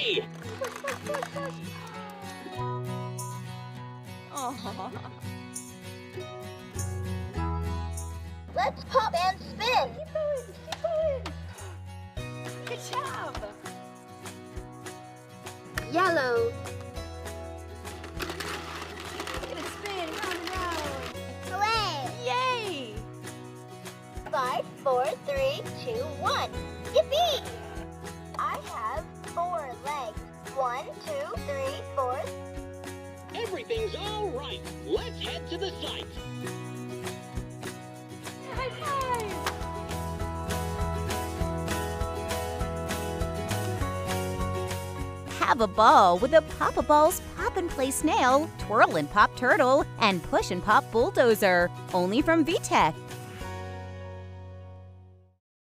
Yippee! Aww. Let's pop and spin. Keep going, keep going. Good job. Yellow. Get it spin, round and round. Hooray! Yay! 5, 4, 3, 2, 1. Yippee! I have 4 legs. 1, 2, 3, 4. Everything's all right. Let's head to the site. High five! Have a ball with a Pop-A-Balls Pop and Play Snail, Twirl and Pop Turtle, and Push and Pop Bulldozer. Only from VTech.